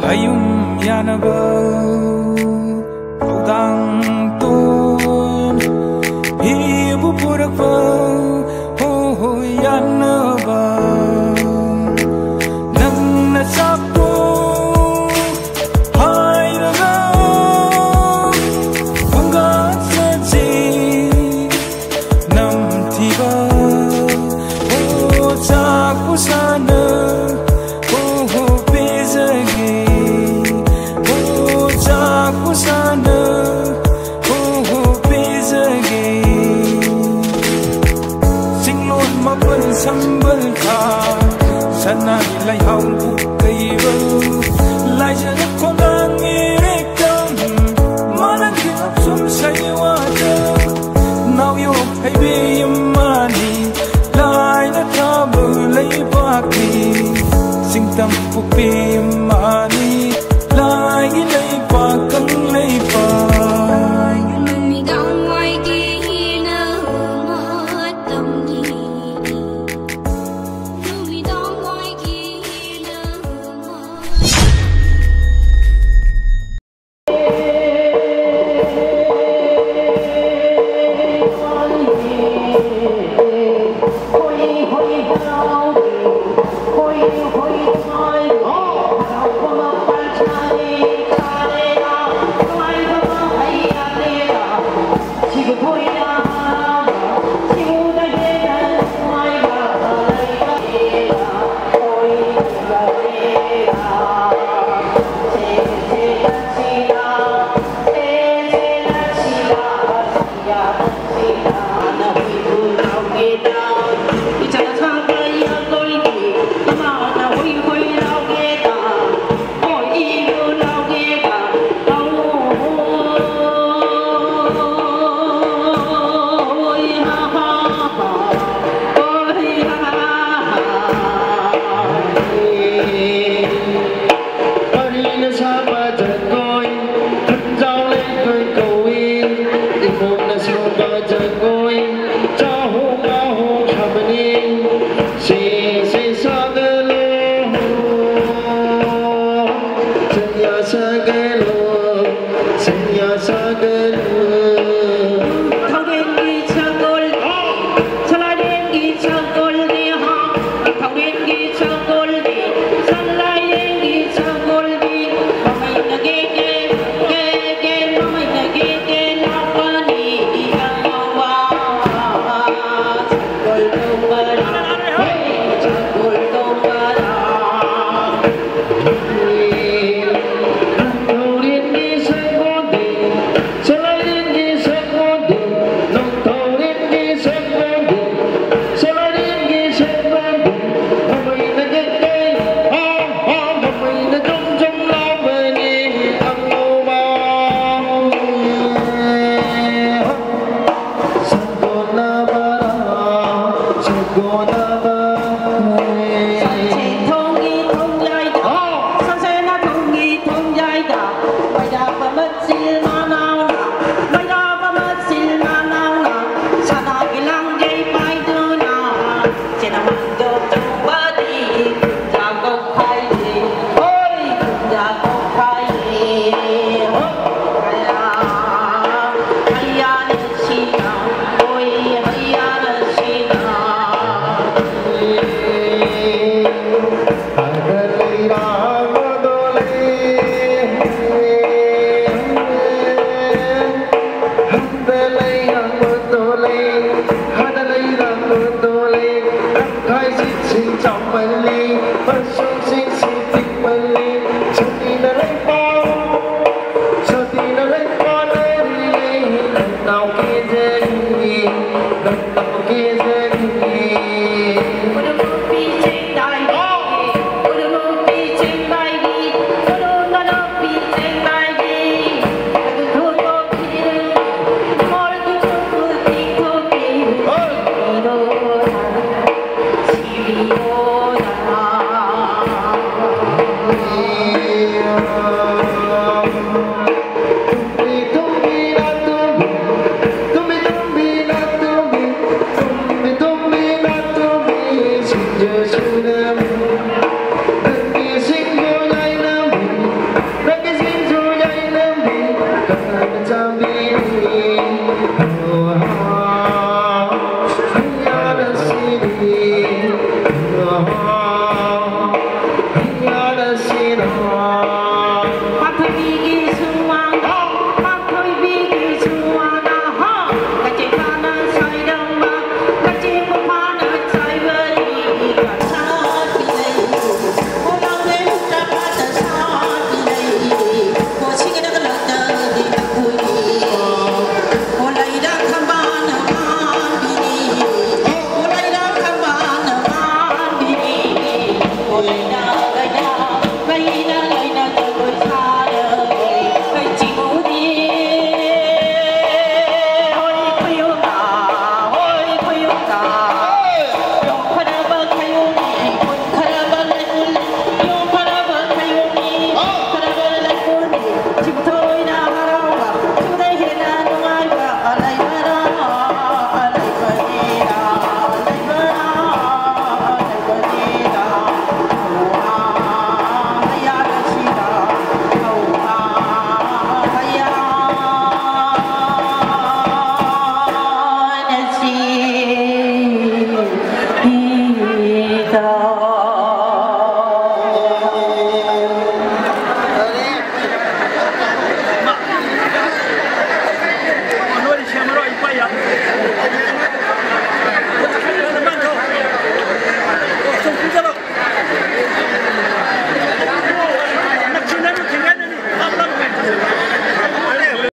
ayum yanaba kaudang tun ibu purakba ho ho yanaba nang nasakto hairaga kungat saji nam tiba ho chakusana sana ho ho bezage singlon mapan sambal kha sana lai hau kai ba lai jana konang erekam malang ki apsum saywa da now yo hai be mani lai na tab lai ba ki singtam pu pe mani lai lai pa kang lai pa mi dang ngoài kia na mất tâm đi mi dang ngoài kia na Hãy subscribe cho kênh Ghiền Mì Gõ để không bỏ lỡ những video hấp dẫn.